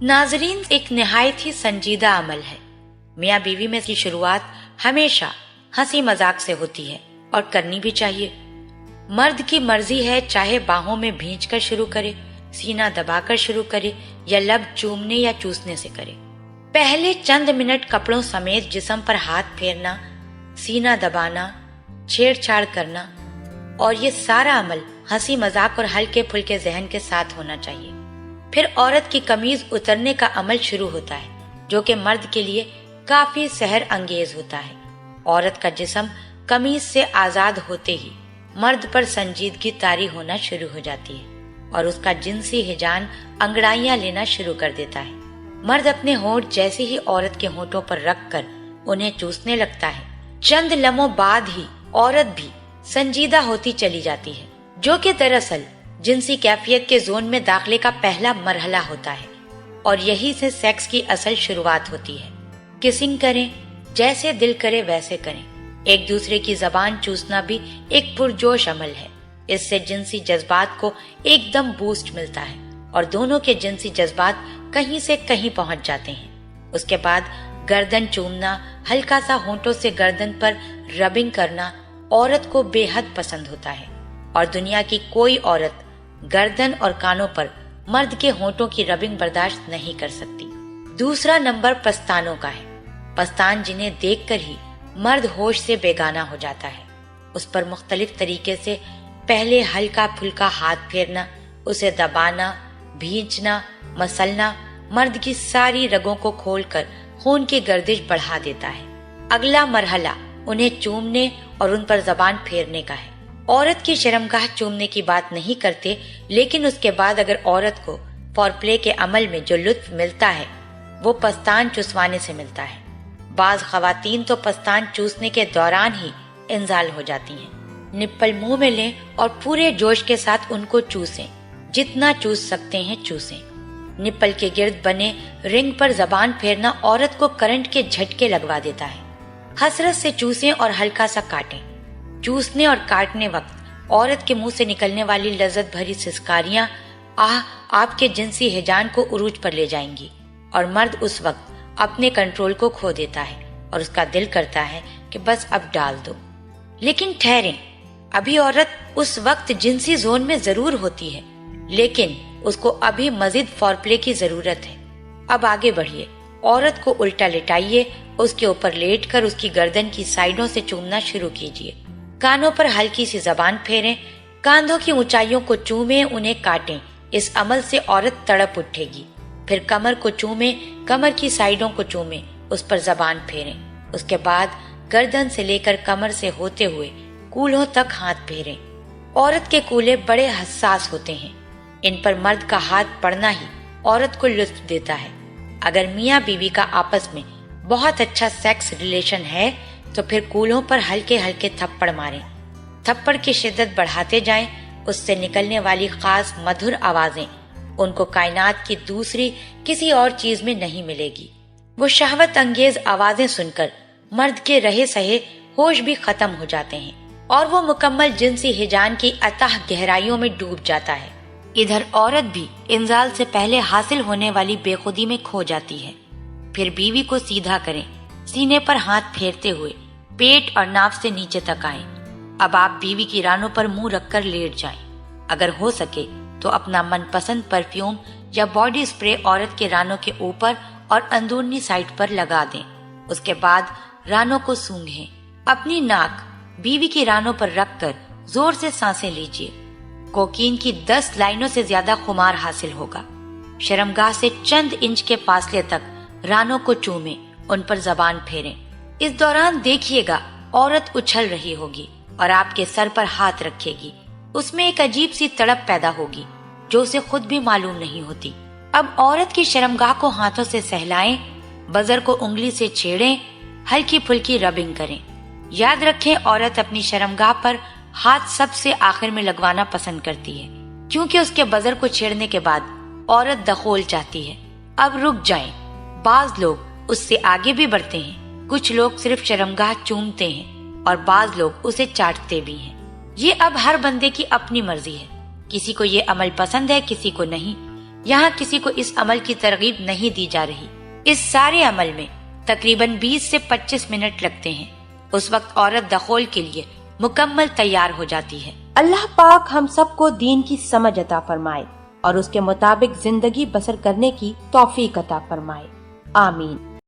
नाजरीन, एक निहायत ही संजीदा अमल है। मियाँ बीवी में की शुरुआत हमेशा हंसी मजाक से होती है और करनी भी चाहिए। मर्द की मर्जी है, चाहे बाहों में भींच कर शुरू करे, सीना दबाकर शुरू करे या लब चूमने या चूसने से करे। पहले चंद मिनट कपड़ों समेत जिस्म पर हाथ फेरना, सीना दबाना, छेड़छाड़ करना, और ये सारा अमल हंसी मजाक और हल्के फुल्के जहन के साथ होना चाहिए। फिर औरत की कमीज उतरने का अमल शुरू होता है, जो कि मर्द के लिए काफी सहर अंगेज होता है। औरत का जिस्म कमीज से आजाद होते ही मर्द पर संजीदगी तारी होना शुरू हो जाती है और उसका जिनसी हिजान अंगड़ाइयां लेना शुरू कर देता है। मर्द अपने होंठ जैसे ही औरत के होंठों पर रखकर उन्हें चूसने लगता है, चंद लम्हों बाद ही औरत भी संजीदा होती चली जाती है, जो कि दरअसल जिनसी कैफियत के जोन में दाखिले का पहला मरहला होता है और यही से सेक्स की असल शुरुआत होती है। किसिंग करें, जैसे दिल करे वैसे करें। एक दूसरे की जबान चूसना भी एक पुरजोश अमल है। इससे जिनसी जज्बात को एकदम बूस्ट मिलता है और दोनों के जिनसी जज्बात कहीं से कहीं पहुंच जाते हैं। उसके बाद गर्दन चूमना, हल्का सा होंठों से गर्दन पर रबिंग करना औरत को बेहद पसंद होता है और दुनिया की कोई औरत गर्दन और कानों पर मर्द के होंठों की रबिंग बर्दाश्त नहीं कर सकती। दूसरा नंबर पस्तानों का है। पस्तान जिन्हें देखकर ही मर्द होश से बेगाना हो जाता है। उस पर मुख्तलिफ तरीके से पहले हल्का फुल्का हाथ फेरना, उसे दबाना, भींचना, मसलना मर्द की सारी रगों को खोलकर खून की गर्दिश बढ़ा देता है। अगला मरहला उन्हें चूमने और उन पर जबान फेरने का है। औरत की शर्मगाह चूमने की बात नहीं करते, लेकिन उसके बाद अगर औरत को फॉरप्ले के अमल में जो लुत्फ मिलता है वो पस्तान चुसवाने से मिलता है। बाज खवातीन तो पस्तान चूसने के दौरान ही इंजाल हो जाती हैं। निप्पल मुंह में लें और पूरे जोश के साथ उनको चूसें, जितना चूस सकते हैं चूसें। निप्पल के गिर्द बने रिंग पर जबान फेरना औरत को करंट के झटके लगवा देता है। हसरत से चूसें और हल्का सा काटें। चूसने और काटने वक्त औरत के मुंह से निकलने वाली लज्जत भरी सिसकारियां आपके जिनसी हिजान को उरूज पर ले जाएंगी और मर्द उस वक्त अपने कंट्रोल को खो देता है और उसका दिल करता है कि बस अब डाल दो। लेकिन ठहरें, अभी औरत उस वक्त जिनसी जोन में जरूर होती है, लेकिन उसको अभी मजीद फॉरप्ले की जरूरत है। अब आगे बढ़िए, औरत को उल्टा लेटाइए, उसके ऊपर लेटकर उसकी गर्दन की साइडों से चूमना शुरू कीजिए। कानों पर हल्की सी जबान फेरें, कांधों की ऊंचाइयों को चूमें, उन्हें काटें। इस अमल से औरत तड़प उठेगी। फिर कमर को चूमें, कमर की साइडों को चूमें, उस पर जबान फेरें। उसके बाद गर्दन से लेकर कमर से होते हुए कूल्हों तक हाथ फेरें। औरत के कूल्हे बड़े हसास होते हैं, इन पर मर्द का हाथ पड़ना ही औरत को लुत्फ देता है। अगर मियाँ बीवी का आपस में बहुत अच्छा सेक्स रिलेशन है तो फिर कूल्हों पर हल्के हल्के थप्पड़ मारें। थप्पड़ की शिद्दत बढ़ाते जाएं, उससे निकलने वाली खास मधुर आवाजें उनको कायनात की दूसरी किसी और चीज में नहीं मिलेगी। वो शहवत अंगेज आवाजें सुनकर मर्द के रहे सहे होश भी खत्म हो जाते हैं और वो मुकम्मल जिनसी हिजान की अथाह गहराइयों में डूब जाता है। इधर औरत भी इंजाल से पहले हासिल होने वाली बेखुदी में खो जाती है। फिर बीवी को सीधा करें, सीने पर हाथ फेरते हुए पेट और नाभ से नीचे तक आएं। अब आप बीवी की रानों पर मुंह रखकर लेट जाएं। अगर हो सके तो अपना मनपसंद परफ्यूम या बॉडी स्प्रे औरत के रानों के ऊपर और अंदरूनी साइड पर लगा दें। उसके बाद रानों को सूंघें। अपनी नाक बीवी की रानों पर रखकर जोर से सांसें लीजिए। कोकीन की 10 लाइनों से ज्यादा खुमार हासिल होगा। शर्मगाह से चंद इंच के फासले तक रानों को चूमें, उन पर जबान फेरें। इस दौरान देखिएगा औरत उछल रही होगी और आपके सर पर हाथ रखेगी। उसमें एक अजीब सी तड़प पैदा होगी जो उसे खुद भी मालूम नहीं होती। अब औरत की शर्मगाह को हाथों से सहलाएं, बजर को उंगली से छेड़ें, हल्की फुल्की रबिंग करें। याद रखें, औरत अपनी शर्मगाह पर हाथ सबसे आखिर में लगवाना पसंद करती है, क्योंकि उसके बजर को छेड़ने के बाद औरत दखोल चाहती है। अब रुक जाएं। बाज लोग उससे आगे भी बढ़ते हैं। कुछ लोग सिर्फ शर्मगाह चूमते हैं और बाज लोग उसे चाटते भी हैं। ये अब हर बंदे की अपनी मर्जी है। किसी को ये अमल पसंद है, किसी को नहीं। یہاں کسی کو اس عمل کی ترغیب نہیں دی جا رہی۔ اس سارے عمل میں تقریباً 20 سے 25 منٹ لگتے ہیں۔ اس وقت عورت دخول کے لیے مکمل تیار ہو جاتی ہے۔ اللہ پاک ہم سب کو دین کی سمجھ عطا فرمائے اور اس کے مطابق زندگی بسر کرنے کی توفیق عطا فرمائے، آمین۔